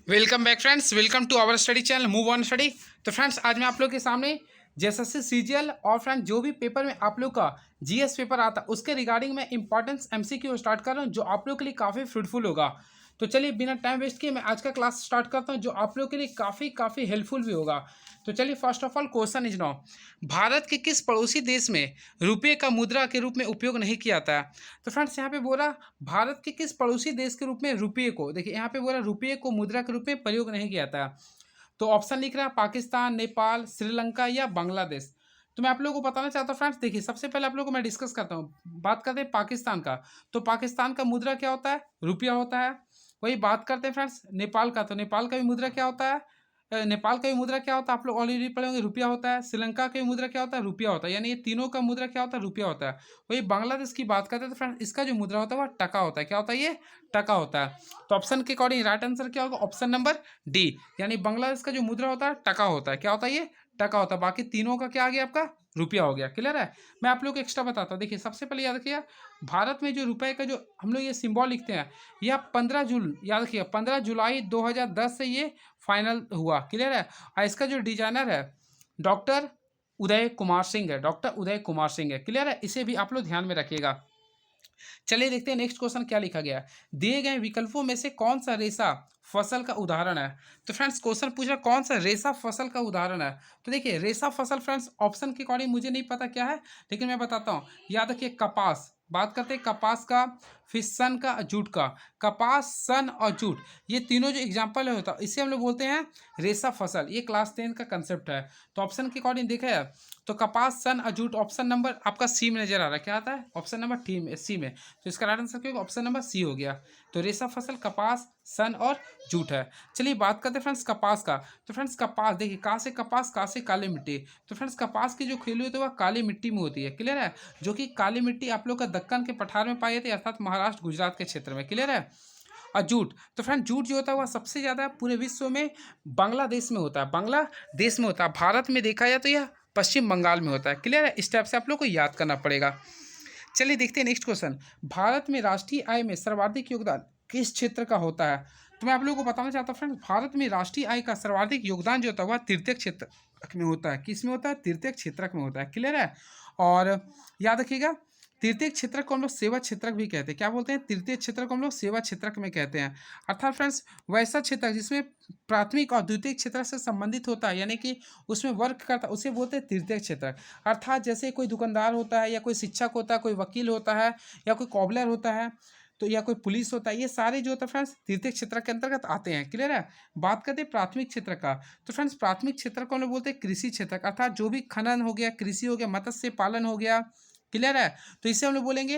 Welcome back friends, welcome to our study channel move on study. तो friends आज मैं आप लोग के सामने जेएसएससी सीजीएल और फ्रेंड्स जो भी पेपर में आप लोग का जीएस पेपर आता उसके रिगार्डिंग मैं इंपॉर्टेंस एमसीक्यू स्टार्ट कर रहा हूँ जो आप लोग के लिए काफ़ी फ्रूटफुल होगा। तो चलिए बिना टाइम वेस्ट किए मैं आज का क्लास स्टार्ट करता हूँ जो आप लोग के लिए काफ़ी काफ़ी हेल्पफुल भी होगा। तो चलिए first of all question is now, Bharat के किस पड़ोसी देश में रुपये का मुद्रा के रूप में उपयोग नहीं किया जाता है? तो फ्रेंड्स यहाँ पे बोला भारत के किस पड़ोसी देश के रूप में रुपये को, देखिए यहाँ पे बोला रुपये को मुद्रा के रूप में प्रयोग नहीं किया जाता है। तो ऑप्शन लिख रहा है पाकिस्तान, नेपाल, श्रीलंका या बांग्लादेश। तो मैं आप लोगों को बताना चाहता हूँ फ्रेंड्स, देखिए सबसे पहले आप लोगों को मैं डिस्कस करता हूँ। बात करते हैं पाकिस्तान का, तो पाकिस्तान का मुद्रा क्या होता है? रुपया होता है। वही बात करते हैं फ्रेंड्स नेपाल का, तो नेपाल का भी मुद्रा क्या होता है? नेपाल का भी मुद्रा क्या होता है? आप लोग ऑलरेडी पढ़े होंगे, रुपया होता है। श्रीलंका का भी मुद्रा क्या होता है? रुपया होता है। यानी ये तीनों का मुद्रा क्या होता है? रुपया होता है। वही बांग्लादेश की बात करते हैं तो फ्रेंड्स इसका जो मुद्रा होता है वह टका होता है। क्या होता है? ये टका होता है। तो ऑप्शन के अकॉर्डिंग राइट आंसर क्या होगा? ऑप्शन नंबर डी, यानी बांग्लादेश का जो मुद्रा होता है टका होता है। क्या होता है? ये टका होता है। बाकी तीनों का क्या आ गया? आपका रुपया हो गया। क्लियर है? मैं आप लोग को एक्स्ट्रा बताता हूँ। देखिए सबसे पहले याद रखिए, भारत में जो रुपए का जो हम लोग ये सिंबल लिखते हैं, यह 15 जून, याद रखिए 15 जुलाई 2010 से ये फाइनल हुआ। क्लियर है? और इसका जो डिजाइनर है डॉक्टर उदय कुमार सिंह है, डॉक्टर उदय कुमार सिंह है। क्लियर है? इसे भी आप लोग ध्यान में रखिएगा। चलिए देखते हैं नेक्स्ट क्वेश्चन क्या लिखा गया है। दिए गए विकल्पों में से कौन सा रेशा फसल का उदाहरण है? तो फ्रेंड्स क्वेश्चन पूछ रहा कौन सा रेशा फसल का उदाहरण है। तो देखिए रेशा फसल फ्रेंड्स ऑप्शन के अकॉर्डिंग मुझे नहीं पता क्या है, लेकिन मैं बताता हूँ। याद रखिए कपास, बात करते हैं कपास का, फिर सन का, जूट का। कपास, सन और जूट, ये तीनों जो एग्जाम्पल है होता है इसे हम लोग बोलते हैं रेशा फसल। ये क्लास 10 का कंसेप्ट है। तो ऑप्शन के अकॉर्डिंग देखा है तो कपास, सन और जूट, ऑप्शन नंबर आपका सी में नजर आ रहा है। क्या आता है? ऑप्शन नंबर टी में, सी में। तो इसका राइट आंसर क्या होगा? ऑप्शन नंबर सी हो गया। तो रेशा फसल कपास, सन और जूट है। चलिए बात करते हैं फ्रेंड्स कपास का। तो फ्रेंड्स कपास देखिए, कहाँ से कपास, कहाँ से काली मिट्टी। तो फ्रेंड्स कपास की जो खेती होती है वह काली मिट्टी में होती है। क्लियर है? जो कि काली मिट्टी आप लोग का दक्कन के पठार में पाई जाती है, अर्थात महाराष्ट्र गुजरात के क्षेत्र में। क्लियर है? और जूट, तो फ्रेंड जूट जो होता है वह सबसे ज़्यादा पूरे विश्व में बांग्लादेश में होता है। बांग्लादेश में होता है। भारत में देखा जाए तो यह पश्चिम बंगाल में होता है। क्लियर है? इस टाइप से आप लोग को याद करना पड़ेगा। चलिए देखते हैं नेक्स्ट क्वेश्चन। भारत में राष्ट्रीय आय में सर्वाधिक योगदान किस क्षेत्र का होता है? तो मैं आप लोगों को बताना चाहता हूँ फ्रेंड, भारत में राष्ट्रीय आय का सर्वाधिक योगदान जो होता है वह तृतीय क्षेत्र में होता है। किस में होता है? तृतीय क्षेत्रक में होता है। क्लियर है? और याद रखिएगा तृतीय क्षेत्रक को हम लोग सेवा क्षेत्रक भी कहते हैं। क्या बोलते हैं? तृतीय क्षेत्र को हम लोग सेवा क्षेत्रक में कहते हैं। अर्थात फ्रेंड्स वैसा क्षेत्र जिसमें प्राथमिक और द्वितीय क्षेत्र से संबंधित होता है, यानी कि उसमें वर्क करता है, उसे बोलते हैं तृतीय क्षेत्रक। अर्थात जैसे कोई दुकानदार होता है, या कोई शिक्षक होता है, कोई वकील होता है, या कोई कॉबलर होता है, तो या कोई पुलिस होता है, ये सारे जो होता है फ्रेंड्स तृतीय क्षेत्र के अंतर्गत आते हैं। क्लियर है? बात करते हैं प्राथमिक क्षेत्र का। तो फ्रेंड्स प्राथमिक क्षेत्र को हम लोग बोलते हैं कृषि क्षेत्र, अर्थात जो भी खनन हो गया, कृषि हो गया, मत्स्य पालन हो गया। क्लियर है? तो इसे हम लोग बोलेंगे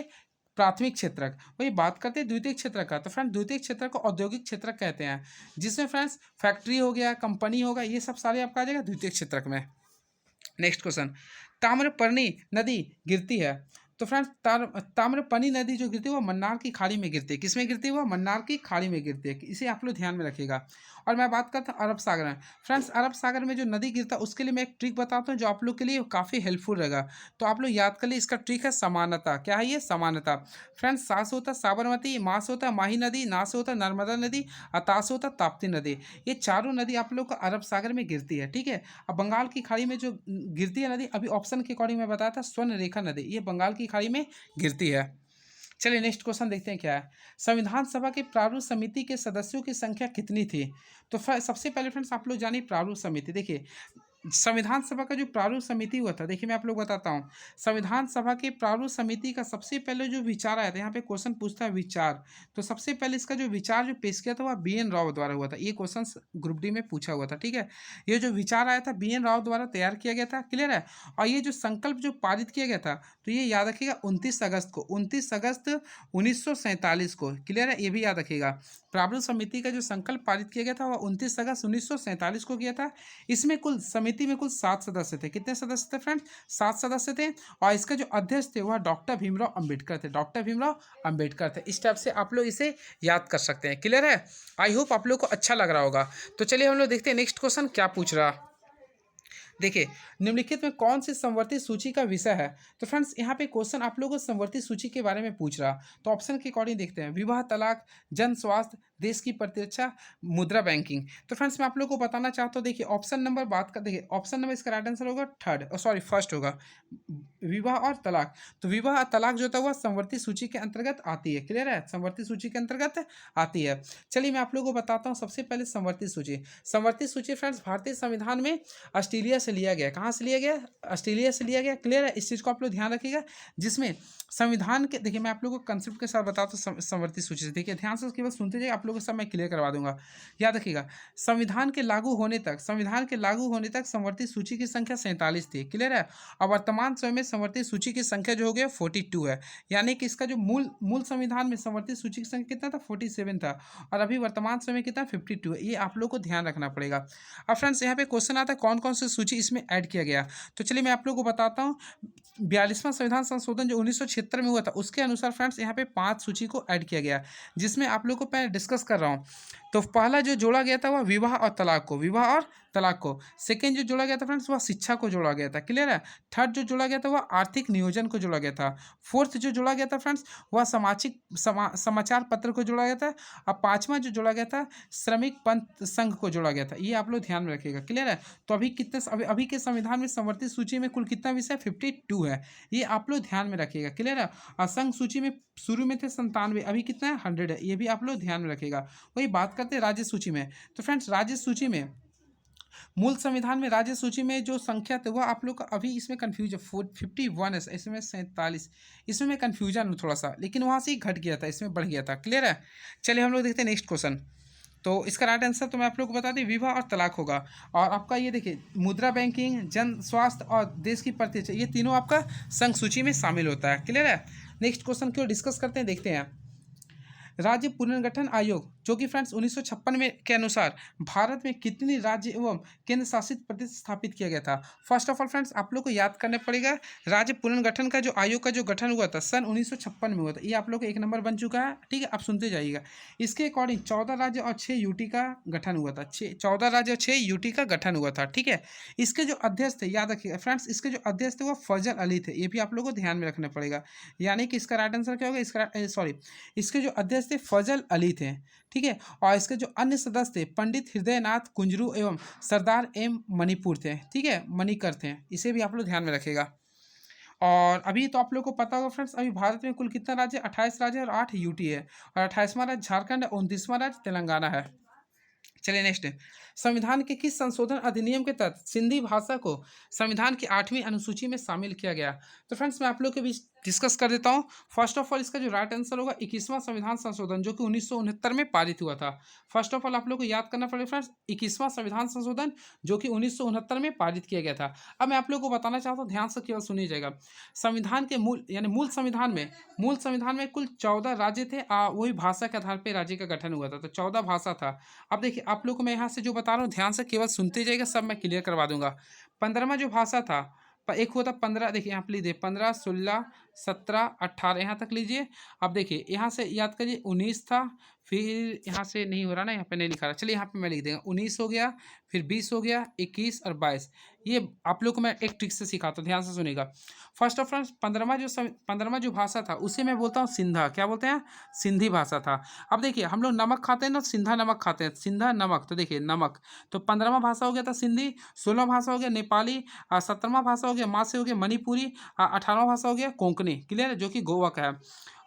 प्राथमिक क्षेत्रक। वही बात करते हैं द्वितीय क्षेत्र का, तो फ्रेंड द्वितीय क्षेत्र को औद्योगिक क्षेत्र कहते हैं, जिसमें फ्रेंड्स फैक्ट्री हो गया, कंपनी होगा, ये सब सारे आपका आ जाएगा द्वितीय क्षेत्रक में। नेक्स्ट क्वेश्चन, ताम्रपर्णी नदी गिरती है। तो फ्रेंड्स ताम्रपर्णी नदी जो गिरती है वो मन्नार की खाड़ी में गिरती है। किसमें गिरती है? वो मन्नार की खाड़ी में गिरती है। इसे आप लोग ध्यान में रखिएगा। और मैं बात करता हूँ अरब सागर में। फ्रेंड्स अरब सागर में जो नदी गिरता है उसके लिए मैं एक ट्रिक बताता हूँ जो आप लोग के लिए काफ़ी हेल्पफुल रहेगा। तो आप लोग याद कर लिए, इसका ट्रिक है समानता। क्या है ये? समानता। फ्रेंड्स सा से होता है साबरमती, मा से होता है माही नदी, ना से होता है नर्मदा नदी, और ता से होता है ताप्ती नदी। ये चारों नदी आप लोग का अरब सागर में गिरती है। ठीक है? अब बंगाल की खाड़ी में जो गिरती है नदी, अभी ऑप्शन के अकॉर्डिंग मैं बताया था स्वर्ण रेखा नदी, ये बंगाल की खाड़ी में गिरती है। चलिए नेक्स्ट क्वेश्चन देखते हैं क्या है। संविधान सभा के प्रारूप समिति के सदस्यों की संख्या कितनी थी? तो सबसे पहले फ्रेंड्स आप लोग जानिए प्रारूप समिति। देखिए संविधान सभा का जो प्रारूप समिति हुआ था, देखिए मैं आप लोग बताता हूँ। संविधान सभा के प्रारूप समिति का सबसे पहले जो विचार आया था, यहाँ पे क्वेश्चन पूछता है विचार, तो सबसे पहले इसका जो विचार जो पेश किया था वह बी.एन. राव द्वारा हुआ था। ये क्वेश्चन ग्रुप डी में पूछा हुआ था। ठीक है? ये जो विचार आया था बी.एन. राव द्वारा तैयार किया गया था। क्लियर है? और ये जो संकल्प जो पारित किया गया था, तो ये याद रखिएगा 29 अगस्त को, 29 अगस्त 1947 को। क्लियर है? ये भी याद रखिएगा। प्रारूप समिति का जो संकल्प पारित किया गया था वह 29 अगस्त 1947 को किया था। इसमें कुल समिति में कुल 7 सदस्य थे। कितने सदस्य थे फ्रेंड्स? 7 सदस्य थे। और इसका जो अध्यक्ष थे वह डॉक्टर भीमराव अंबेडकर थे। डॉक्टर भीमराव अंबेडकर थे। इस टाइप से आप लोग इसे याद कर सकते हैं। क्लियर है? आई होप आप लोग को अच्छा लग रहा होगा। तो चलिए हम लोग देखते हैं नेक्स्ट क्वेश्चन क्या पूछ रहा। देखिए, निम्नलिखित में कौन सी समवर्ती सूची का विषय है? तो फ्रेंड्स यहाँ पे क्वेश्चन आप लोगों को समवर्ती सूची के बारे में पूछ रहा। तो ऑप्शन के अकॉर्डिंग देखते हैं, विवाह, तलाक, जन स्वास्थ्य, देश की प्रतिरक्षा, मुद्रा बैंकिंग। तो फ्रेंड्स मैं आप लोगों को बताना चाहता हूँ, देखिए ऑप्शन नंबर बात कर, देखिए ऑप्शन नंबर इसका राइट आंसर होगा थर्ड, सॉरी फर्स्ट होगा, विवाह और तलाक। तो विवाह और तलाक जो होता है वह समवर्ती सूची के अंतर्गत आती है। क्लियर है? समवर्ती सूची के अंतर्गत आती है। चलिए मैं आप लोगों को बताता हूँ सबसे पहले समवर्ती सूची। समवर्ती सूची फ्रेंड्स भारतीय संविधान में ऑस्ट्रेलिया से लिया गया। कहाँ से लिया गया? ऑस्ट्रेलिया से लिया गया। क्लियर है? इस चीज़ को आप लोग ध्यान रखिएगा, जिसमें संविधान के, देखिए मैं आप लोगों को कंसेप्ट के साथ बताता हूँ समवर्ती सूची से। देखिए ध्यान से केवल सुनते जाइए, आप लोगों को सब मैं क्लियर करवा दूंगा। याद रखिएगा, संविधान के लागू होने तक समवर्ती सूची की संख्या 47 थी। क्लियर है? और वर्तमान समय में समवर्ती सूची की संख्या जो हो गया 42 है। यानी कि इसका जो मूल संविधान में समवर्ती सूची की संख्या कितना था? 47 था। और अभी वर्तमान समय कितना? 52 है। ये आप लोग को ध्यान रखना पड़ेगा। अब फ्रेंड्स यहाँ पे क्वेश्चन आता है कौन कौन सी सूची इसमें ऐड किया गया। तो चलिए मैं आप लोग को बताता हूँ। 42वां संविधान संशोधन जो 1976 में हुआ था, उसके अनुसार फ्रेंड्स यहाँ पे 5 सूची को ऐड किया गया, जिसमें आप लोग को मैं डिस्कस कर रहा हूँ। तो पहला जो जोड़ा गया था वह विवाह और तलाक को। सेकेंड जो जोड़ा गया था फ्रेंड्स वह शिक्षा को जोड़ा गया था। क्लियर है? थर्ड जो जोड़ा गया था वह आर्थिक नियोजन को जोड़ा गया था। फोर्थ जो जोड़ा गया था फ्रेंड्स वह समाचार पत्र को जोड़ा गया था। और पांचवा जो जोड़ा गया था श्रमिक पंथ संघ को जोड़ा गया था। ये आप लोग ध्यान में रखिएगा। क्लियर है? तो अभी के संविधान में समवर्ती सूची में कुल कितना विषय? 52 है। ये आप लोग ध्यान में रखिएगा। क्लियर है? और संघ सूची में शुरू में थे 97, अभी कितना है? 100 है। ये भी आप लोग ध्यान में रखिएगा। वही बात करते हैं राज्य सूची में। तो फ्रेंड्स राज्य सूची में, मूल संविधान में राज्य सूची में जो संख्या थे वह आप लोग का अभी इसमें कन्फ्यूज है, 51 है, इसमें 47, इसमें मैं कन्फ्यूजन हूँ थोड़ा सा, लेकिन वहाँ से ही घट गया था, इसमें बढ़ गया था। क्लियर है? चलिए हम लोग देखते हैं नेक्स्ट क्वेश्चन। तो इसका राइट आंसर तो मैं आप लोग को बता दें, विवाह और तलाक होगा। और आपका ये देखिए, मुद्रा बैंकिंग, जन स्वास्थ्य और देश की प्रतिरक्षा, ये तीनों आपका संघ सूची में शामिल होता है। क्लियर है? नेक्स्ट क्वेश्चन क्यों डिस्कस करते हैं, देखते हैं। राज्य पुनर्गठन आयोग जो कि फ्रेंड्स 1956 में के अनुसार भारत में कितनी राज्य एवं केंद्र शासित प्रदेश स्थापित किया गया था? फर्स्ट ऑफ ऑल फ्रेंड्स आप लोग को याद करना पड़ेगा, राज्य पुनर्गठन का जो आयोग का जो गठन हुआ था सन 1956 में हुआ था। ये आप लोग को 1 नंबर बन चुका है। ठीक है, आप सुनते जाइएगा। इसके अकॉर्डिंग 14 राज्य और 6 यूटी का गठन हुआ था। 14 राज्य और 6 यूटी का गठन हुआ था। ठीक है, इसके जो अध्यक्ष थे, याद रखिएगा फ्रेंड्स, इसके जो अध्यक्ष थे वो फजल अली थे। ये भी आप लोग को ध्यान में रखना पड़ेगा। यानी कि इसका राइट आंसर क्या होगा? इसके जो अध्यक्ष थे फजल अली थे। ठीक है, और इसके जो अन्य सदस्य थे पंडित हृदयनाथ कुंजरू एवं सरदार एम मणिपुर थे। ठीक है, मणिकर थे। इसे भी आप लोग ध्यान में रखेगा। और अभी तो आप लोग को पता होगा फ्रेंड्स, अभी भारत में कुल कितना राज्य? 28 राज्य और 8 यूटी है। और 28वां राज्य झारखंड है, 29वां राज्य तेलंगाना है। चलिए नेक्स्ट, संविधान के किस संशोधन अधिनियम के तहत सिंधी भाषा को संविधान की 8वीं अनुसूची में शामिल किया गया? तो फ्रेंड्स मैं आप लोग के बीच डिस्कस कर देता हूं। फर्स्ट ऑफ ऑल इसका जो राइट आंसर होगा 21वां संविधान संशोधन जो कि 1969 में पारित हुआ था। फर्स्ट ऑफ ऑल आप लोग को याद करना पड़ेगा फ्रेंड्स, 21वां संविधान संशोधन जो कि 1969 में पारित किया गया था। अब मैं आप लोग को बताना चाहता हूँ, ध्यान से केवल सुनिए जाएगा। संविधान के मूल संविधान में कुल 14 राज्य थे। वही भाषा के आधार पर राज्य का गठन हुआ था। तो 14 भाषा था। अब देखिए आप लोग को मैं यहाँ से जो बता रहा हूँ ध्यान से केवल सुनते जाइएगा, सब मैं क्लियर करवा दूंगा। 15वां जो भाषा था, एक हुआ था 15, देखिए यहाँ पे लीजिए 15, 16, 17, 18 यहाँ तक लीजिए। अब देखिए यहाँ से याद करिए 19 था, फिर यहाँ से नहीं हो रहा ना, यहाँ पे नहीं लिखा रहा। चलिए यहाँ पे मैं लिख देगा, 19 हो गया, फिर 20 हो गया, 21 और 22। ये आप लोग को मैं एक ट्रिक से सिखाता हूँ, ध्यान से सुनेगा। फर्स्ट ऑफ ऑल 15वां जो भाषा था उसे मैं बोलता हूँ सिंधा। क्या बोलते हैं? सिंधी भाषा था। अब देखिए हम लोग नमक खाते हैं ना, सिंधा नमक खाते हैं, सिंधा नमक। तो देखिए नमक, तो 15वां भाषा हो गया था सिंधी, 16वां भाषा हो गया नेपाली, 17वां भाषा हो गया मासे हो गया मणिपुरी, 18वां भाषा हो गया कोंकणी। क्लियर है? जो कि गोवा का है।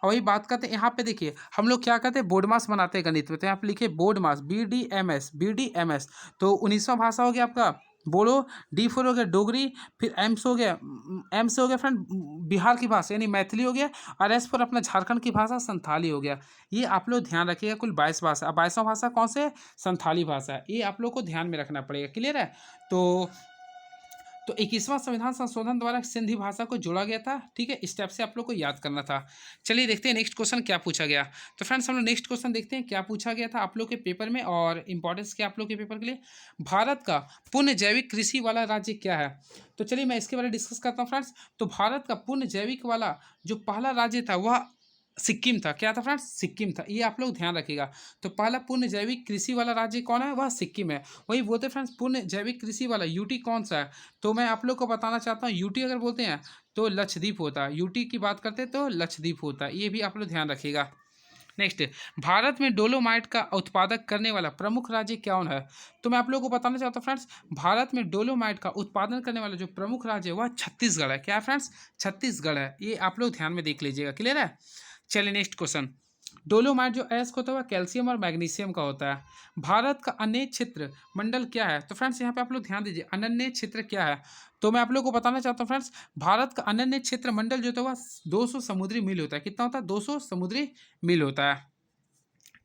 और वही बात करते हैं यहाँ पे, देखिए हम लोग क्या करते हैं, बोर्ड मास बनाते हैं गणित में। तो यहाँ पे लिखिए बोर्ड मास, BDMS। तो 19वां भाषा हो गया आपका बोलो, D4 हो गया डोगरी, फिर एम से हो गया फ्रेंड बिहार की भाषा यानी मैथिली हो गया, और एस पर अपना झारखंड की भाषा संथाली हो गया। ये आप लोग ध्यान रखिएगा, कुल 22 भाषा। अब 22वां भाषा कौन से? संथाली भाषा है। ये आप लोग को ध्यान में रखना पड़ेगा। क्लियर है? तो 21वां संविधान संशोधन द्वारा सिंधी भाषा को जोड़ा गया था। ठीक है, इस टाइप से आप लोग को याद करना था। चलिए देखते हैं नेक्स्ट क्वेश्चन क्या पूछा गया। तो फ्रेंड्स हम लोग नेक्स्ट क्वेश्चन देखते हैं क्या पूछा गया था आप लोग के पेपर में, और इंपॉर्टेंस क्या आप लोग के पेपर के लिए। भारत का पूर्ण जैविक कृषि वाला राज्य क्या है? तो चलिए मैं इसके बारे में डिस्कस करता हूँ फ्रेंड्स। तो भारत का पूर्ण जैविक वाला जो पहला राज्य था वह सिक्किम था। क्या था फ्रेंड्स? सिक्किम था। ये आप लोग ध्यान रखिएगा। तो पहला पूर्ण जैविक कृषि वाला राज्य कौन है? वह सिक्किम है। वही बोलते हैं फ्रेंड्स पूर्ण जैविक कृषि वाला यूटी कौन सा है? तो मैं आप लोग को बताना चाहता हूँ, यूटी अगर बोलते हैं तो लक्षद्वीप होता है। यूटी की बात करते हैं तो लक्षद्वीप होता है। ये भी आप लोग ध्यान रखिएगा। नेक्स्ट, भारत में डोलोमाइट का उत्पादक करने वाला प्रमुख राज्य कौन है? तो मैं आप लोगों को बताना चाहता हूँ फ्रेंड्स, भारत में डोलोमाइट का उत्पादन करने वाला जो प्रमुख राज्य है वह छत्तीसगढ़ है। क्या है फ्रेंड्स? छत्तीसगढ़ है। ये आप लोग ध्यान में देख लीजिएगा। क्लियर है? चलिए नेक्स्ट क्वेश्चन। डोलोमाइट जो अयस्क होता है वह कैल्शियम और मैग्नीशियम का होता है। भारत का अन्य क्षेत्र मंडल क्या है? तो फ्रेंड्स यहाँ पे आप लोग ध्यान दीजिए, अनन्य क्षेत्र क्या है? तो मैं आप लोग को बताना चाहता हूँ फ्रेंड्स, भारत का अनन्य क्षेत्र मंडल जो होता है वह 200 समुद्री मील होता है। कितना होता है? 200 समुद्री मील होता है।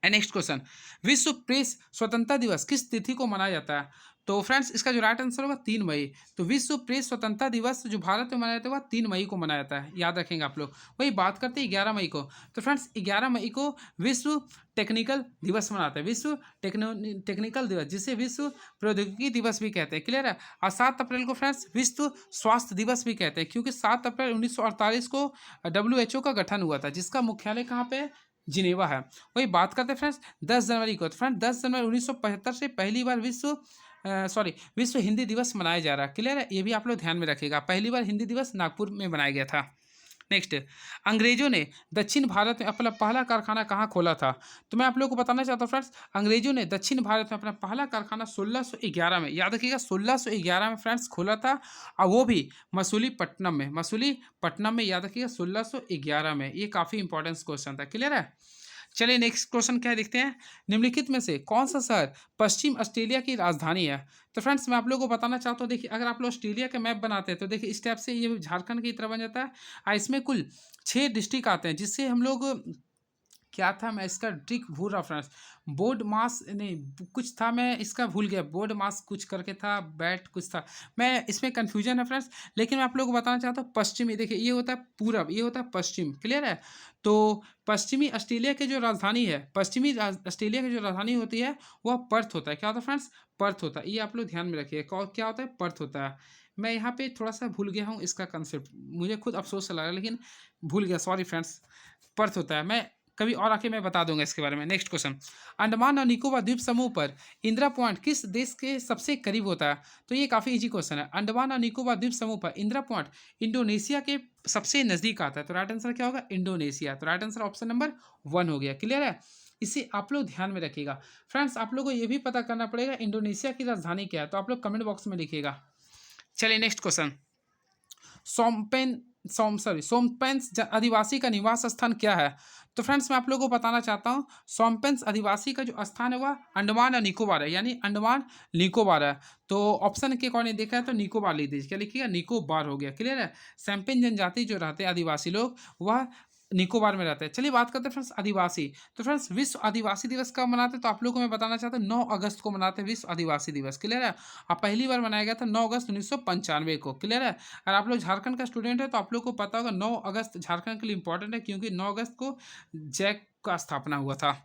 नेक्स्ट क्वेश्चन, विश्व प्रेस स्वतंत्रता दिवस किस तिथि को मनाया जाता है? तो फ्रेंड्स इसका जो राइट आंसर होगा 3 मई। तो विश्व प्रेस स्वतंत्रता दिवस जो भारत में मनाया जाता है वह 3 मई को मनाया जाता है। याद रखेंगे आप लोग। वही बात करते हैं 11 मई को। तो फ्रेंड्स 11 मई को विश्व टेक्निकल दिवस मनाते हैं। विश्व टेक्निकल दिवस, जिसे विश्व प्रौद्योगिकी दिवस भी कहते हैं। क्लियर है? और 7 अप्रैल को फ्रेंड्स विश्व स्वास्थ्य दिवस भी कहते हैं, क्योंकि 7 अप्रैल 1948 को WHO का गठन हुआ था, जिसका मुख्यालय कहाँ पे? जिनेवा है। वही बात करते हैं फ्रेंड्स 10 जनवरी को। तो फ्रेंड्स 10 जनवरी 1975 से पहली बार विश्व हिंदी दिवस मनाया जा रहा है। क्लियर है? ये भी आप लोग ध्यान में रखिएगा। पहली बार हिंदी दिवस नागपुर में मनाया गया था। नेक्स्ट, अंग्रेजों ने दक्षिण भारत में अपना पहला कारखाना कहाँ खोला था? तो मैं आप लोग को बताना चाहता हूँ फ्रेंड्स, अंग्रेजों ने दक्षिण भारत में अपना पहला कारखाना 1611 में, याद रखिएगा 1611 में फ्रेंड्स खोला था। और वो भी मसूलीपट्टनम में। मसूलीपट्टनम में, याद रखिएगा 1611 में। ये काफ़ी इंपॉर्टेंट क्वेश्चन था। क्लियर है? चलिए नेक्स्ट क्वेश्चन क्या देखते हैं। निम्नलिखित में से कौन सा शहर पश्चिम ऑस्ट्रेलिया की राजधानी है? तो फ्रेंड्स मैं आप लोगों को बताना चाहता हूँ, देखिए अगर आप लोग ऑस्ट्रेलिया का मैप बनाते हैं तो देखिए इस टाइप से ये झारखंड की तरह बन जाता है। और इसमें कुल 6 डिस्ट्रिक्ट आते हैं, जिससे हम लोग, क्या था मैं इसका ट्रिक भूल रहा फ्रेंड्स, बोर्ड मास नहीं कुछ था, मैं इसका भूल गया। बोर्ड मास कुछ करके था, बैट कुछ था, मैं इसमें कन्फ्यूजन है फ्रेंड्स। लेकिन मैं आप लोगों को बताना चाहता हूँ पश्चिमी, देखिए ये होता है पूरब, ये होता है पश्चिम। क्लियर है? तो पश्चिमी ऑस्ट्रेलिया की जो राजधानी है, ऑस्ट्रेलिया की जो राजधानी होती है वह पर्थ होता है। क्या होता है फ्रेंड्स? पर्थ होता है। ये आप लोग ध्यान में रखिए, क्या होता है? पर्थ होता है। मैं यहाँ पे थोड़ा सा भूल गया हूँ इसका कंसेप्ट, मुझे खुद अफसोस चला रहा है, लेकिन भूल गया, सॉरी फ्रेंड्स। पर्थ होता है। मैं कभी और आके मैं बता दूंगा इसके बारे में। नेक्स्ट क्वेश्चन, अंडमान और निकोबार द्वीप समूह पर इंदिरा पॉइंट किस देश के सबसे करीब होता है? तो ये काफ़ी इजी क्वेश्चन है। अंडमान और निकोबार द्वीप समूह पर इंदिरा पॉइंट इंडोनेशिया के सबसे नज़दीक आता है। तो राइट आंसर क्या होगा? इंडोनेशिया। तो राइट आंसर ऑप्शन नंबर 1 हो गया। क्लियर है? इसे आप लोग ध्यान में रखिएगा। फ्रेंड्स आप लोग को ये भी पता करना पड़ेगा इंडोनेशिया की राजधानी क्या है, तो आप लोग कमेंट बॉक्स में लिखिएगा। चलिए नेक्स्ट क्वेश्चन, सोमपेंस आदिवासी का निवास स्थान क्या है? तो फ्रेंड्स मैं आप लोगों को बताना चाहता हूँ, सोमपेंस आदिवासी का जो स्थान है वह अंडमान और निकोबार है, यानी अंडमान निकोबार है। तो ऑप्शन के अकॉर्डिंग देखा है तो निकोबार लिख दीजिए। क्या लिखिएगा? निकोबार हो गया। क्लियर है? सैम्पेन जनजाति जो रहते हैं आदिवासी लोग, वह निकोबार में रहते हैं। चलिए बात करते हैं फ्रेंड्स आदिवासी। तो फ्रेंड्स विश्व आदिवासी दिवस कब मनाते हैं? तो आप लोगों को मैं बताना चाहता हूँ 9 अगस्त को मनाते हैं विश्व आदिवासी दिवस। क्लियर है? अब पहली बार मनाया गया था 9 अगस्त 1995 को। क्लियर है? अगर आप लोग झारखंड का स्टूडेंट है तो आप लोग को पता होगा 9 अगस्त झारखंड के लिए इंपॉर्टेंट है, क्योंकि 9 अगस्त को जैक का स्थापना हुआ था।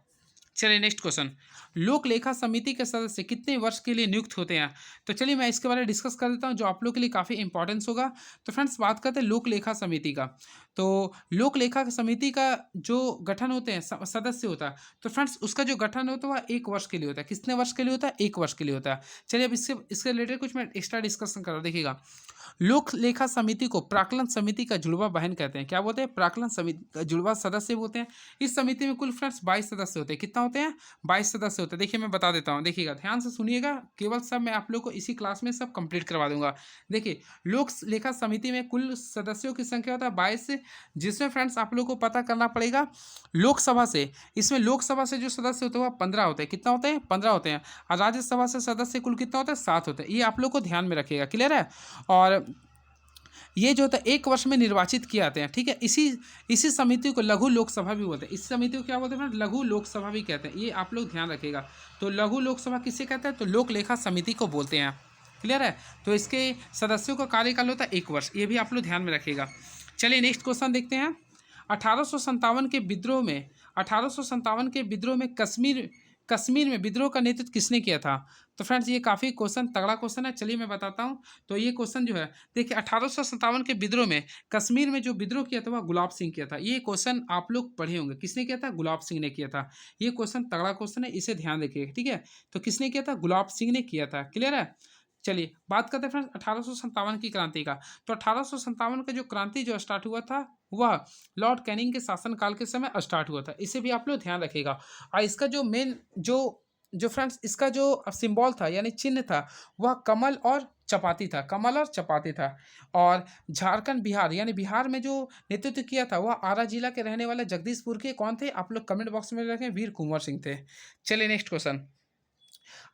चलिए नेक्स्ट क्वेश्चन, लोक लेखा समिति के सदस्य कितने वर्ष के लिए नियुक्त होते हैं? तो चलिए मैं इसके बारे में डिस्कस कर देता हूं, जो आप लोग के लिए काफ़ी इंपॉर्टेंस होगा। तो फ्रेंड्स बात करते हैं लोक लेखा समिति का। तो लोक लेखा समिति का जो गठन होते हैं, सदस्य होता है, तो फ्रेंड्स उसका जो गठन होता है वह 1 वर्ष के लिए होता है। कितने वर्ष के लिए होता है? 1 वर्ष के लिए होता है। चलिए अब इसके रिलेटेड कुछ मैं एक्स्ट्रा डिस्कशन कर रहा हूं। देखिएगा, लोक लेखा समिति को प्राक्कलन समिति का जुड़वा बहन कहते हैं। क्या बोलते हैं? प्राक्कलन समिति का जुड़वा सदस्य बोलते हैं। इस समिति में कुल फ्रेंड्स 22 सदस्य होते हैं। कितना होते हैं? 22 सदस्य होते हैं। देखिए मैं बता देता हूँ, देखिएगा ध्यान से सुनिएगा, केवल सब मैं आप लोग को इसी क्लास में सब कंप्लीट करवा दूंगा। देखिए लोक लेखा समिति में कुल सदस्यों की संख्या होता है 22, जिसमें फ्रेंड्स आप लोग को पता करना पड़ेगा लोकसभा से, इसमें लोकसभा से जो सदस्य होते हैं वह 15 होते हैं। कितना होते हैं? 15 होते हैं। और राज्यसभा से सदस्य कुल कितना होता है? 7 होते हैं। ये आप लोग को ध्यान में रखिएगा। क्लियर है? और ये जो होता है 1 वर्ष में निर्वाचित किए जाते हैं। ठीक है? इसी समिति को लघु लोकसभा भी बोलते हैं। इस समिति को क्या बोलते हैं? लघु लोकसभा भी कहते हैं। ये आप लोग ध्यान रखिएगा। तो लघु लोकसभा किसे कहते हैं? तो लोक लेखा समिति को बोलते हैं। क्लियर है? तो इसके सदस्यों का कार्यकाल होता है 1 वर्ष। ये भी आप लोग ध्यान में रखिएगा। चलिए नेक्स्ट क्वेश्चन देखते हैं। 1857 के विद्रोह में कश्मीर में विद्रोह का नेतृत्व किसने किया था? तो फ्रेंड्स ये काफ़ी क्वेश्चन तगड़ा क्वेश्चन है, चलिए मैं बताता हूँ। तो ये क्वेश्चन जो है, देखिए 1857 के विद्रोह में कश्मीर में जो विद्रोह किया था वह गुलाब सिंह किया था। ये क्वेश्चन आप लोग पढ़े होंगे, किसने किया था? गुलाब सिंह ने किया था। ये क्वेश्चन तगड़ा क्वेश्चन है, इसे ध्यान रखिएगा, ठीक है। तो किसने किया था? गुलाब सिंह ने किया था, क्लियर है। चलिए बात करते हैं फ्रेंड्स 1857 की क्रांति का। तो 1857 का जो क्रांति जो स्टार्ट हुआ था वह लॉर्ड कैनिंग के शासनकाल के समय स्टार्ट हुआ था, इसे भी आप लोग ध्यान रखिएगा। और इसका जो मेन जो जो फ्रेंड्स इसका जो सिंबल था यानी चिन्ह था वह कमल और चपाती था, कमल और चपाती था। और झारखंड बिहार यानी बिहार में जो नेतृत्व किया था वह आरा जिला के रहने वाले जगदीशपुर के कौन थे? आप लोग कमेंट बॉक्स में रखें, वीर कुंवर सिंह थे। चलिए नेक्स्ट क्वेश्चन।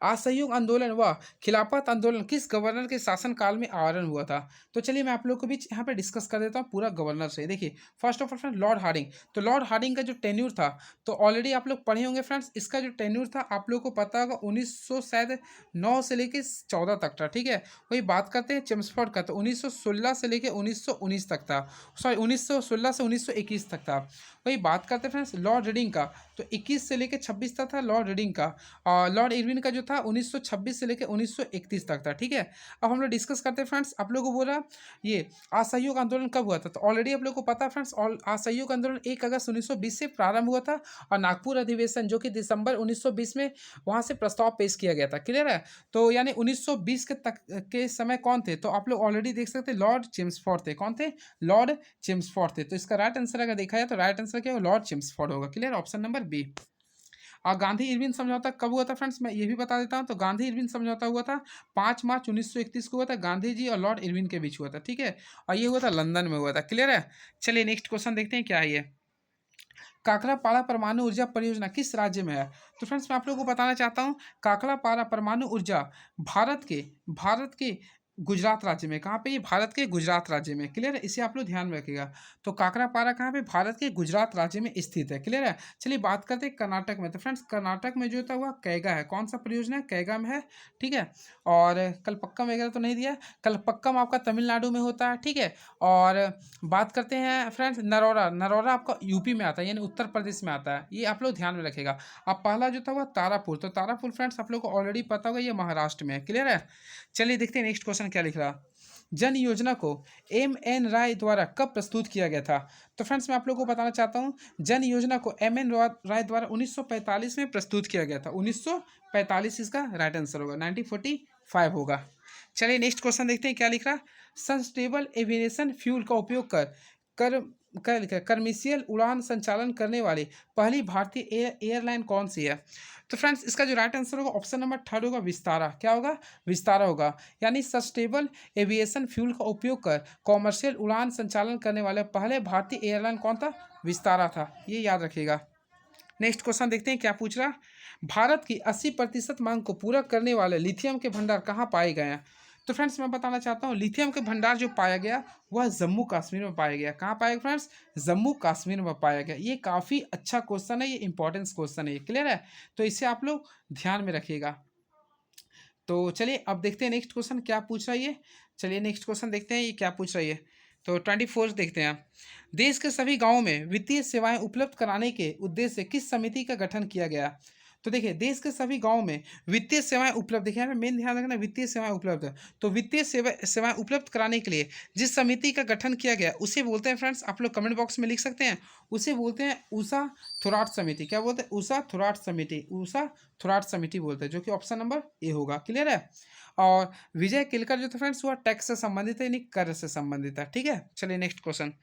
असहयोग आंदोलन व खिलाफत आंदोलन किस गवर्नर के शासनकाल में आरंभ हुआ था? तो चलिए मैं आप लोग के बीच यहाँ पे डिस्कस कर देता हूँ पूरा गवर्नर से। देखिए first of all friend Lord Hardinge. तो लॉर्ड हार्डिंग का जो टेन्यूर था तो ऑलरेडी आप लोग पढ़े होंगे फ्रेंड्स। इसका जो टेन्यूर था आप लोग को पता होगा 1900 शायद 9 से लेके 14 तक था, ठीक है। वही बात करते हैं चेम्सफोर्ड का, तो 1916 से लेके 1919 तक था, सॉरी 1916 से 1921 तक था। वही बात करते हैं फ्रेंड्स लॉर्ड रीडिंग का, तो 21 से लेके 26 तक था लॉर्ड रीडिंग का। और लॉर्ड इरविन का जो था 1926 से लेकर 1931 तक था, ठीक है। अब हम लोग डिस्कस करते हैं फ्रेंड्स, आप लोगों को बोला ये असहयोग आंदोलन कब हुआ था? तो ऑलरेडी आप लोग को पता है फ्रेंड्स, असहयोग आंदोलन 1 अगस्त 1920 से प्रारंभ हुआ था और नागपुर अधिवेशन जो कि दिसंबर 1920 में वहाँ से प्रस्ताव पेश किया गया था, क्लियर है। तो यानी 1920 के समय कौन थे? तो आप लोग ऑलरेडी देख सकते हैं लॉर्ड चेम्सफोर्ड थे। कौन थे? लॉर्ड चेम्सफोर्ड थे। तो इसका राइट आंसर अगर देखा जाए तो राइट आंसर क्या होगा? लॉर्ड चेम्सफोर्ड होगा, क्लियर, ऑप्शन नंबर बी। और गांधी इरविन समझौता कब हुआ था फ्रेंड्स? मैं ये भी बता देता हूँ। तो गांधी इरविन समझौता हुआ था 5 मार्च 1931 को हुआ था, गांधी जी और लॉर्ड इरविन के बीच हुआ था, ठीक है। और ये हुआ था लंदन में हुआ था, क्लियर है। चलिए नेक्स्ट क्वेश्चन देखते हैं क्या है ये। काकरापाड़ा परमाणु ऊर्जा परियोजना किस राज्य में है? तो फ्रेंड्स मैं आप लोगों को बताना चाहता हूँ काकरापाड़ा परमाणु ऊर्जा भारत के गुजरात राज्य में। कहाँ पे? ये भारत के गुजरात राज्य में, क्लियर है। इसे आप लोग ध्यान में रखिएगा। तो काकरापाड़ा कहाँ पे? भारत के गुजरात राज्य में स्थित है, क्लियर है। चलिए बात करते हैं कर्नाटक में। तो फ्रेंड्स कर्नाटक में जो था वह कैगा है। कौन सा परियोजना है? कैगा में है, ठीक है। और कलपक्कम वगैरह तो नहीं दिया, कलपक्कम आपका तमिलनाडु में होता है, ठीक है। और बात करते हैं फ्रेंड्स नरौरा। नरौरा आपका यूपी में आता है यानी उत्तर प्रदेश में आता है, ये आप लोग ध्यान में रखेगा। अब पहला जो था वह तारापुर। तो तारापुर फ्रेंड्स आप लोग को ऑलरेडी पता होगा ये महाराष्ट्र में है, क्लियर है। चलिए देखते हैं नेक्स्ट क्वेश्चन क्या लिख रहा। जन योजना को एम.एन. राय द्वारा कब प्रस्तुत किया गया था? तो फ्रेंड्स मैं आप लोगों को बताना चाहता हूँ जन योजना को एम.एन. राय द्वारा 1945 में प्रस्तुत किया गया था। 1945 इसका राइट आंसर होगा, 1945 होगा। चलिए नेक्स्ट क्वेश्चन देखते हैं क्या लिख रहा। सस्टेनेबल एविएशन फ्यूल का उपयोग कर क्या लिखा है? कमर्शियल उड़ान संचालन करने वाली पहली भारतीय एयरलाइन कौन सी है? तो फ्रेंड्स इसका जो राइट आंसर होगा ऑप्शन नंबर 3 होगा, विस्तारा। क्या होगा? विस्तारा होगा। यानी सस्टेनेबल एविएशन फ्यूल का उपयोग कर कॉमर्शियल उड़ान संचालन करने वाले पहले भारतीय एयरलाइन कौन था? विस्तारा था, ये याद रखिएगा। नेक्स्ट क्वेश्चन देखते हैं क्या पूछ रहा। भारत की 80% मांग को पूरा करने वाले लिथियम के भंडार कहाँ पाए गए हैं? तो फ्रेंड्स मैं बताना चाहता हूँ लिथियम के भंडार जो पाया गया वह जम्मू कश्मीर में पाया गया। कहाँ पाया गया फ्रेंड्स? जम्मू कश्मीर में पाया गया। ये काफ़ी अच्छा क्वेश्चन है, ये इंपॉर्टेंस क्वेश्चन है, ये क्लियर है। तो इसे आप लोग ध्यान में रखिएगा। तो चलिए अब देखते हैं नेक्स्ट क्वेश्चन क्या पूछ रहा है ये। चलिए नेक्स्ट क्वेश्चन देखते हैं ये क्या पूछ रहा है। तो 24 देखते हैं। देश के सभी गांवों में वित्तीय सेवाएं उपलब्ध कराने के उद्देश्य से किस समिति का गठन किया गया? तो देखिए देश के सभी गांवों में वित्तीय सेवाएं उपलब्ध, देखिए यहाँ पे मेन ध्यान रखना वित्तीय सेवाएं उपलब्ध। तो वित्तीय सेवाएं उपलब्ध कराने के लिए जिस समिति का गठन किया गया उसे बोलते हैं फ्रेंड्स, आप लोग कमेंट बॉक्स में लिख सकते हैं, उसे बोलते हैं उषा थोराट समिति। क्या बोलते हैं? उषा थोराट समिति, उषा थोराट समिति बोलते हैं, जो कि ऑप्शन नंबर ए होगा, क्लियर है। और विजय केलकर जो था फ्रेंड्स वह टैक्स से संबंधित है यानी कर से संबंधित है, ठीक है। चलिए नेक्स्ट क्वेश्चन।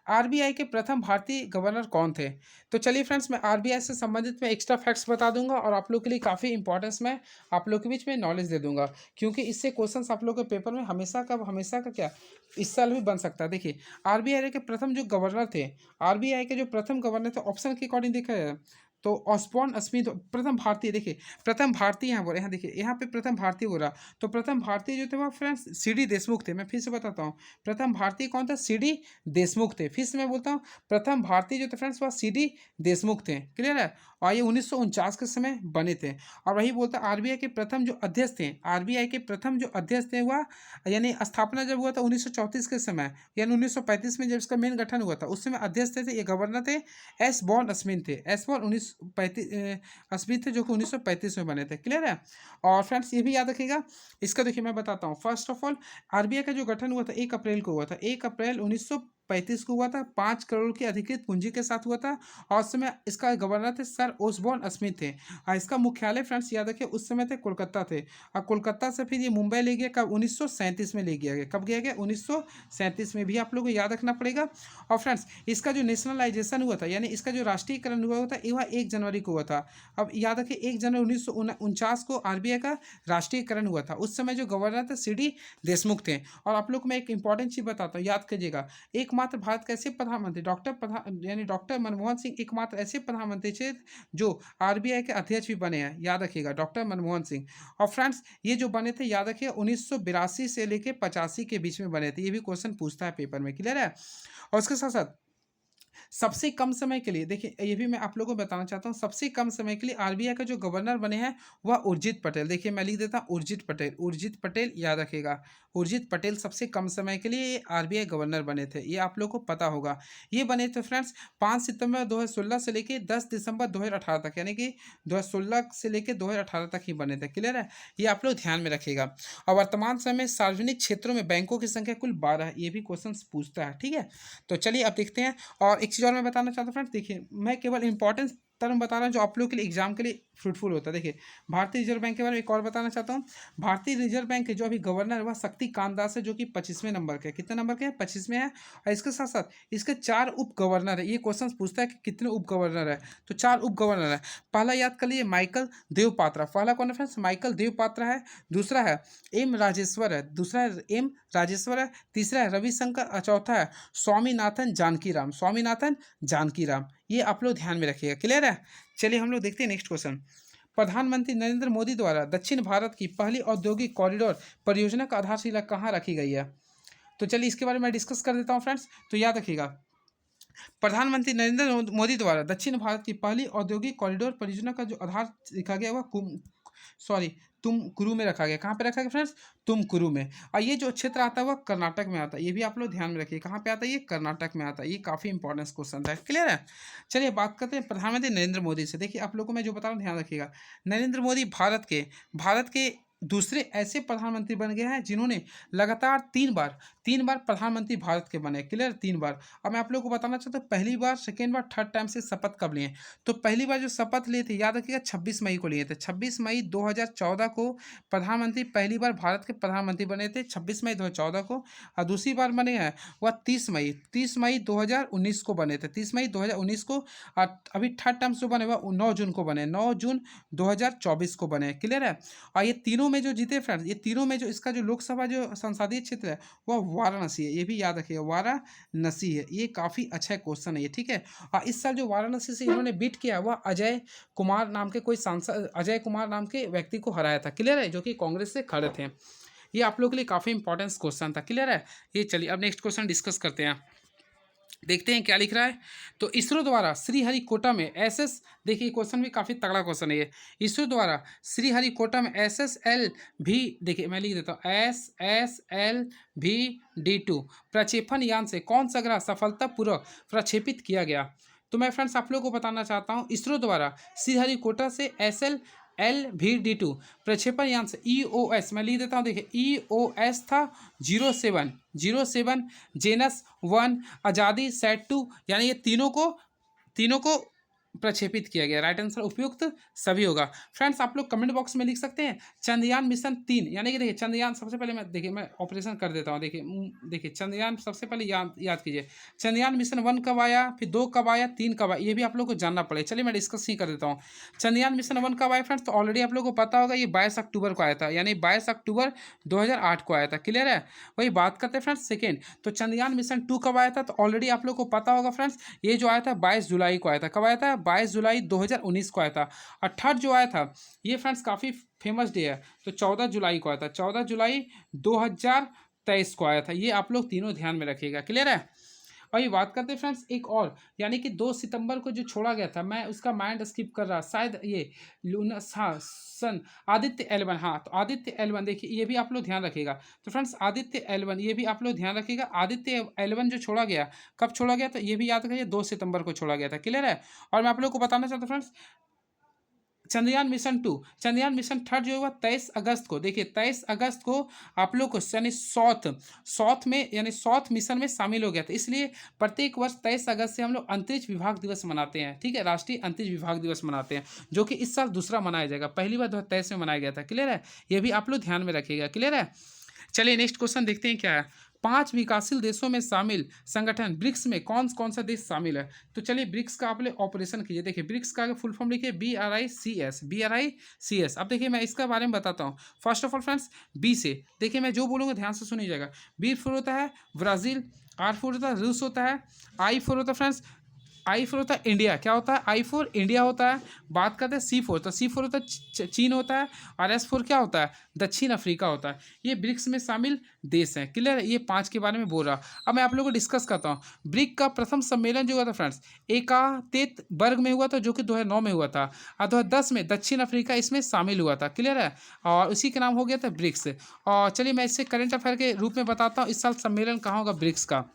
आरबीआई के प्रथम भारतीय गवर्नर कौन थे? तो चलिए फ्रेंड्स मैं आरबीआई से संबंधित में एक्स्ट्रा फैक्ट्स बता दूंगा और आप लोग के लिए काफ़ी इंपॉर्टेंस में आप लोग के बीच में नॉलेज दे दूंगा, क्योंकि इससे क्वेश्चंस आप लोग के पेपर में हमेशा का क्या इस साल भी बन सकता है। देखिए आरबीआई के प्रथम जो गवर्नर थे, आरबीआई के जो प्रथम गवर्नर थे ऑप्शन के अकॉर्डिंग देखा जाए तो ऑस्बॉर्न स्मिथ प्रथम भारतीय। देखिए प्रथम भारतीय यहाँ बोल, यहाँ देखिए यहाँ पे प्रथम भारतीय हो रहा। तो प्रथम भारतीय जो थे वो फ्रेंड्स सी.डी. देशमुख थे। मैं फिर से बताता हूँ प्रथम भारतीय कौन था? सी.डी. देशमुख थे। फिर से मैं बोलता हूँ प्रथम भारतीय जो थे फ्रेंड्स वह सी.डी. देशमुख थे, क्लियर है। और ये 1949 के समय बने थे। और वही बोलता आरबीआई के प्रथम जो अध्यक्ष थे, आरबीआई के प्रथम जो अध्यक्ष थे वह यानी स्थापना जब हुआ था 1934 के समय, यानी 1935 में जब इसका मेन गठन हुआ था उस समय अध्यक्ष थे ये गवर्नर थे एस बॉर्न स्मिथ थे। एस बॉर्न स्मिथ थे जो कि 1935 में बने थे। क्लियर है। और फ्रेंड्स ये भी याद रखिएगा, इसका देखिए मैं बताता हूँ। फर्स्ट ऑफ ऑल आरबीआई का जो गठन हुआ था 1 अप्रैल को हुआ था, 1 अप्रैल 1935 को हुआ था। 5 करोड़ की अधिकृत पूंजी के साथ हुआ था और उस समय इसका गवर्नर थे सर ओसबॉर्न स्मिथ थे। और इसका मुख्यालय फ्रेंड्स याद रखिए उस समय थे कोलकाता थे, और कोलकाता से फिर ये मुंबई ले गया कब 1937 में ले गया गया। कब गया गया 1937 में, भी आप लोगों को याद रखना पड़ेगा। और फ्रेंड्स इसका जो नेशनलाइजेशन हुआ था यानी इसका जो राष्ट्रीयकरण हुआ था वह 1 जनवरी को हुआ था। अब याद रखिए 1 जनवरी 1949 को आरबीआई का राष्ट्रीयकरण हुआ था। उस समय जो गवर्नर थे सीडी देशमुख थे। और आप लोग को मैं एक इंपॉर्टेंट चीज बताता हूँ, याद कीजिएगा। एकमात्र भारत के ऐसे प्रधानमंत्री यानी डॉक्टर मनमोहन सिंह एकमात्र ऐसे प्रधानमंत्री थे जो आरबीआई के अध्यक्ष भी बने हैं। याद रखिएगा डॉक्टर मनमोहन सिंह। और फ्रेंड्स ये जो बने थे याद रखिए 1982 से लेके 85 के बीच में बने थे। ये भी क्वेश्चन पूछता है पेपर में। क्लियर है। और उसके साथ साथ सबसे कम समय के लिए देखिए ये भी मैं आप लोगों को बताना चाहता हूँ, सबसे कम समय के लिए आरबीआई का जो गवर्नर बने हैं वह उर्जित पटेल। देखिए मैं लिख देता हूँ उर्जित पटेल, उर्जित पटेल याद रखिएगा। उर्जित पटेल सबसे कम समय के लिए आरबीआई गवर्नर बने थे, ये आप लोग को पता होगा। ये बने थे फ्रेंड्स 5 सितंबर 2016 से लेके 10 दिसंबर 2018 तक, यानी कि 2016 से लेके 2018 तक ही बने थे। क्लियर है। ये आप लोग ध्यान में रखिएगा। और वर्तमान समय सार्वजनिक क्षेत्रों में बैंकों की संख्या कुल 12 है। ये भी क्वेश्चन पूछता है। ठीक है। तो चलिए अब देखते हैं। और एक चीज़ और मैं बताना चाहता हूँ फ्रेंड्स, देखिए मैं केवल इंपॉर्टेंस टर्म बता रहा हूँ जो आप लोग के लिए एग्जाम के लिए फ्रूटफुल होता है। देखिए भारतीय रिजर्व बैंक के बारे में एक और बताना चाहता हूँ। भारतीय रिजर्व बैंक के जो अभी गवर्नर है वह शक्तिकांत दास है जो कि 25वें नंबर के, कितने नंबर के हैं 25वें है। और इसके साथ साथ इसके 4 उप गवर्नर है। ये क्वेश्चन पूछता है कि कितने उप गवर्नर है, तो 4 उप गवर्नर है। पहला याद कर लिए माइकल देवपात्रा, पहला कौन है फ्रेंड्स माइकल देवपात्रा है। दूसरा है एम राजेश्वर है, दूसरा है एम राजेश्वर है। तीसरा है रविशंकर और चौथा है स्वामीनाथन जानकीराम, स्वामीनाथन जानकीराम। ये आप लोग ध्यान में रखिएगा। क्लियर है। चलिए हम लोग देखते हैं नेक्स्ट क्वेश्चन। प्रधानमंत्री नरेंद्र मोदी द्वारा दक्षिण भारत की पहली औद्योगिक कॉरिडोर परियोजना का आधारशिला कहाँ रखी गई है? तो चलिए इसके बारे में डिस्कस कर देता हूँ फ्रेंड्स। तो याद रखिएगा प्रधानमंत्री नरेंद्र मोदी द्वारा दक्षिण भारत की पहली औद्योगिक कॉरिडोर परियोजना का जो आधार लिखा गया वह तुमकुरू में रखा गया। कहाँ पे रखा गया फ्रेंड्स? तुमकुरू में। और ये जो क्षेत्र आता है वह कर्नाटक में आता है। ये भी आप लोग ध्यान में रखिए। कहाँ पे आता है? ये कर्नाटक में आता है। ये काफ़ी इंपॉर्टेंट क्वेश्चन है। क्लियर है। चलिए बात करते हैं प्रधानमंत्री नरेंद्र मोदी से। देखिए आप लोग को मैं जो बता रहा हूँ ध्यान रखिएगा। नरेंद्र मोदी भारत के दूसरे ऐसे प्रधानमंत्री बन गए हैं जिन्होंने लगातार 3 बार प्रधानमंत्री भारत के बने। क्लियर 3 बार। अब मैं आप लोगों को बताना चाहता हूँ पहली बार, सेकेंड बार, थर्ड टाइम से शपथ कब लिए। तो पहली बार जो शपथ लिए थे याद रखिएगा 26 मई को लिए थे। 26 मई 2014 को प्रधानमंत्री पहली बार भारत के प्रधानमंत्री बने थे, 26 मई 2014 को। और दूसरी बार बने हैं वह 30 मई 2019 को बने थे, 30 मई 2019 को। और अभी थर्ड टाइम जो बने वह 9 जून को बने, 9 जून 2024 को बने। क्लियर है। और ये तीनों में जो जीते फ्रेंड्स, ये तीनों में जो इसका जो लोकसभा जो संसदीय क्षेत्र है वह वाराणसी है। ये भी याद रखिएगा वाराणसी है। ये काफ़ी अच्छा क्वेश्चन है ये। ठीक है। और इस साल जो वाराणसी से इन्होंने बीट किया वह अजय कुमार नाम के कोई सांसद, अजय कुमार नाम के व्यक्ति को हराया था। क्लियर है। जो कि कांग्रेस से खड़े थे। ये आप लोग के लिए काफ़ी इंपॉर्टेंट क्वेश्चन था। क्लियर है। ये चलिए अब नेक्स्ट क्वेश्चन डिस्कस करते हैं। देखते हैं क्या लिख रहा है। तो इसरो द्वारा श्रीहरिकोटा में एसएस, देखिए क्वेश्चन भी काफ़ी तगड़ा क्वेश्चन है ये। इसरो द्वारा श्रीहरिकोटा में SSL भी, देखिए मैं लिख देता हूँ SSL V-D2 प्रक्षेपण यान से कौन सा ग्रह सफलतापूर्वक प्रक्षेपित किया गया? तो मैं फ्रेंड्स आप लोगों को बताना चाहता हूँ इसरो द्वारा श्रीहरिकोटा से SLV-D2 प्रक्षेपण यान से EOS, मैं लिख देता हूँ देखिए EOS था 07 जेनस 1 आज़ादी सेट 2, यानी ये तीनों को प्रक्षेपित किया गया। राइट आंसर उपयुक्त सभी होगा। फ्रेंड्स आप लोग कमेंट बॉक्स में लिख सकते हैं चंद्रयान मिशन 3, यानी कि देखिए चंद्रयान सबसे पहले मैं ऑपरेशन कर देता हूँ। देखिए चंद्रयान सबसे पहले याद कीजिए चंद्रयान मिशन 1 कब आया, फिर 2 कब आया, 3 कब आया, ये भी आप लोग को जानना पड़ेगा। चलिए मैं डिस्कस ही कर देता हूँ। चंद्रयान मिशन 1 कब आया फ्रेंड्स? तो ऑलरेडी आप लोग को पता होगा ये 22 अक्टूबर को आया था, यानी 22 अक्टूबर 2008 को आया था। क्लियर है। वही बात करते हैं फ्रेंड्स सेकेंड, तो चंद्रयान मिशन 2 कब आया था? तो ऑलरेडी आप लोग को पता होगा फ्रेंड्स ये जो आया था 22 जुलाई को आया था। कब आया था? 22 जुलाई 2019 को आया था। और थर्ड जो आया था ये फ्रेंड्स काफ़ी फेमस डे है, तो 14 जुलाई को आया था, 14 जुलाई 2023 को आया था। ये आप लोग तीनों ध्यान में रखिएगा। क्लियर है। और ये बात करते हैं फ्रेंड्स एक और, यानी कि 2 सितंबर को जो छोड़ा गया था, मैं उसका माइंड स्किप कर रहा, शायद ये लूनस, हाँ, सन आदित्य L1, हाँ, तो आदित्य L1 देखिए, ये भी आप लोग ध्यान रखिएगा। तो फ्रेंड्स आदित्य L1 ये भी आप लोग ध्यान रखिएगा। आदित्य L1 जो छोड़ा गया, कब छोड़ा गया, तो ये भी याद रखिए 2 सितंबर को छोड़ा गया था। क्लियर है। और मैं आप लोग को बताना चाहता हूँ friends, Chandrayaan mission 2, Chandrayaan mission third जो हुआ 23 अगस्त को, देखिए 23 अगस्त को आप लोग को यानी साउथ में, यानी साउथ मिशन में शामिल हो गया था। इसलिए प्रत्येक वर्ष 23 अगस्त से हम लोग अंतरिक्ष विभाग दिवस मनाते हैं। ठीक है, राष्ट्रीय अंतरिक्ष विभाग दिवस मनाते हैं, जो कि इस साल दूसरा मनाया जाएगा। पहली बार 2023 में मनाया गया था। क्लियर है, ये भी आप लोग ध्यान में रखिएगा। क्लियर है। चलिए नेक्स्ट क्वेश्चन देखते हैं क्या है। 5 विकासशील देशों में शामिल संगठन ब्रिक्स में कौन कौन सा देश शामिल है। तो चलिए ब्रिक्स का आप लोग ऑपरेशन कीजिए। देखिए ब्रिक्स का फुल फॉर्म लिखिए BRICS, BRICS। अब देखिए मैं इसका बारे में बताता हूँ। First of all friends, B से देखिए, मैं जो बोलूँगा ध्यान से सुनिएगा। बी फोर होता है ब्राज़ील, आर फोर होता है रूस होता है, आई फोर होता है फ्रेंड्स, आई फोर होता है इंडिया, क्या होता है आई फोर इंडिया होता है। बात करते हैं सी फोर, तो सी फोर होता है चीन होता है, और एस फोर क्या होता है दक्षिण अफ्रीका होता है। ये ब्रिक्स में शामिल देश हैं। क्लियर है, ये 5 के बारे में बोल रहा। अब मैं आप लोगों को डिस्कस करता हूँ। ब्रिक का प्रथम सम्मेलन जो हुआ था फ्रेंड्स एकातेतबर्ग में हुआ था, जो कि 2009 में हुआ था, और 2010 में दक्षिण अफ्रीका इसमें शामिल हुआ था। क्लियर है, और उसी के नाम हो गया था ब्रिक्स। और चलिए मैं इससे करेंट अफेयर के रूप में बताता हूँ, इस साल सम्मेलन कहाँ होगा ब्रिक्स का।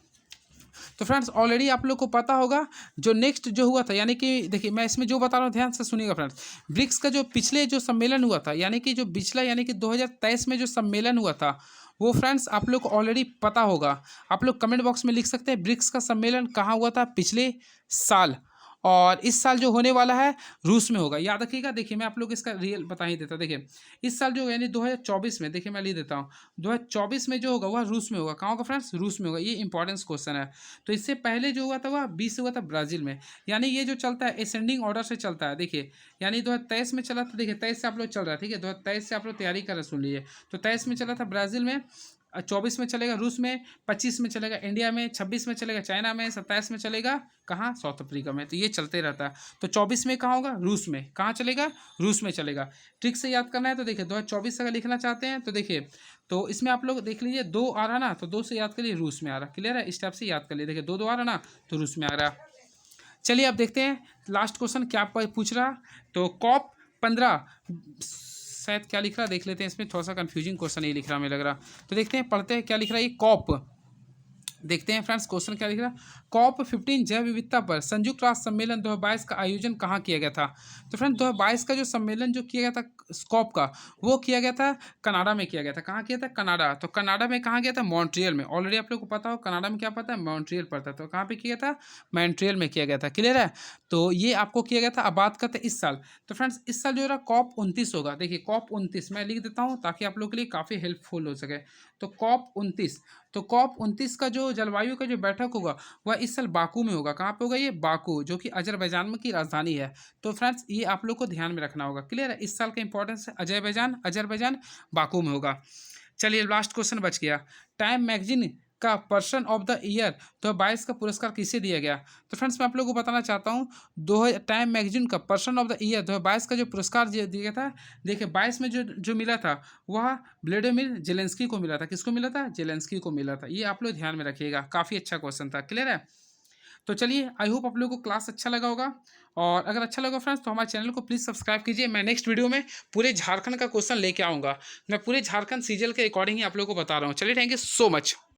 तो फ्रेंड्स ऑलरेडी आप लोग को पता होगा जो नेक्स्ट जो हुआ था, यानी कि देखिए मैं इसमें जो बता रहा हूँ ध्यान से सुनिएगा फ्रेंड्स। ब्रिक्स का जो पिछले जो सम्मेलन हुआ था, यानी कि जो पिछला, यानी कि 2023 में जो सम्मेलन हुआ था, वो फ्रेंड्स आप लोग को ऑलरेडी पता होगा। आप लोग कमेंट बॉक्स में लिख सकते हैं ब्रिक्स का सम्मेलन कहाँ हुआ था पिछले साल, और इस साल जो होने वाला है रूस में होगा। याद रखिएगा। देखिए मैं आप लोग इसका रियल बता ही देता। देखिए इस साल जो यानी 2024 में, देखिए मैं लिख देता हूँ, 2024 में जो होगा वह रूस में होगा। कहाँ होगा फ्रेंड्स, रूस में होगा। ये इंपॉर्टेंस क्वेश्चन है। तो इससे पहले जो हुआ था वह 20 हुआ था ब्राज़ील में। यानी ये जो चलता है असेंडिंग ऑर्डर से चलता है। देखिए यानी 2023 में चला था, देखिए 23 से आप लोग चल रहा है। ठीक है, 2023 से आप लोग तैयारी कर रहे, सुन लीजिए। तो 23 में चला था ब्राज़ील में, 24 में चलेगा रूस में, 25 में चलेगा इंडिया में, 26 में चलेगा चाइना में, 27 में चलेगा कहाँ साउथ अफ्रीका में। तो ये चलते रहता है। तो 24 में कहाँ होगा रूस में, कहाँ चलेगा रूस में चलेगा। ट्रिक से याद करना है। तो देखिए 2024 अगर लिखना चाहते हैं तो देखिए, तो इसमें आप लोग देख लीजिए 2 आ रहा ना, तो 2 से याद करिए रूस में आ रहा। क्लियर है, इस टाइप से याद कर लीजिए। देखिए 2 आ रहा ना, तो रूस में आ रहा। चलिए अब देखते हैं लास्ट क्वेश्चन क्या पूछ रहा। तो COP 15 शायद क्या लिख रहा देख लेते हैं। इसमें थोड़ा सा कंफ्यूजिंग क्वेश्चन ये लिख रहा हमें लग रहा। तो देखते हैं, पढ़ते हैं क्या लिख रहा है ये COP। देखते हैं फ्रेंड्स क्वेश्चन क्या लिख रहा है। COP 15 जैव विविधता पर संयुक्त राष्ट्र सम्मेलन 2022 का आयोजन कहाँ किया गया था। तो फ्रेंड्स 2022 का जो सम्मेलन जो किया गया था COP का, वो किया गया था कनाडा में किया गया था। कहाँ किया था, कनाडा। तो कनाडा में कहाँ गया था, मॉन्ट्रियल में। ऑलरेडी आप लोग को पता हो कनाडा में क्या पता है, मॉन्ट्रियल पड़ता है। तो कहाँ पे किया था, मॉन्ट्रियल में किया गया था। क्लियर है, तो ये आपको किया गया था। अब बात करते हैं इस साल। तो फ्रेंड्स इस साल जो रहा COP 29 होगा। देखिए COP 29 मैं लिख देता हूँ ताकि आप लोग के लिए काफ़ी हेल्पफुल हो सके। तो COP 29, तो COP 29 का जो जलवायु का जो बैठक होगा वह इस साल बाकू में होगा। कहाँ पे होगा ये, बाकू, जो कि अजरबैजान में की राजधानी है। तो फ्रेंड्स ये आप लोग को ध्यान में रखना होगा। क्लियर है, इस साल का इंपॉर्टेंस है अजरबैजान बाकू में होगा। चलिए लास्ट क्वेश्चन बच गया। टाइम मैगजीन का पर्सन ऑफ द ईयर 2022 का पुरस्कार किसे दिया गया। तो फ्रेंड्स मैं आप लोगों को बताना चाहता हूँ, टाइम मैगजीन का पर्सन ऑफ द ईयर 2022 का जो पुरस्कार दिया गया था, देखिए 22 में जो मिला था वह व्लादिमीर जेलेंस्की को मिला था। किसको मिला था, जेलेंस्की को मिला था। ये आप लोग ध्यान में रखिएगा, काफ़ी अच्छा क्वेश्चन था। क्लियर है। तो चलिए आई होप आप लोगों को क्लास अच्छा लगा होगा, और अगर अच्छा लगा फ्रेंड्स तो हमारे चैनल को प्लीज़ सब्सक्राइब कीजिए। मैं नेक्स्ट वीडियो में पूरे झारखंड का क्वेश्चन लेके आऊँगा। मैं पूरे झारखंड सीजल के अकॉर्डिंग ही आप लोगों को बता रहा हूँ। चलिए थैंक यू सो मच।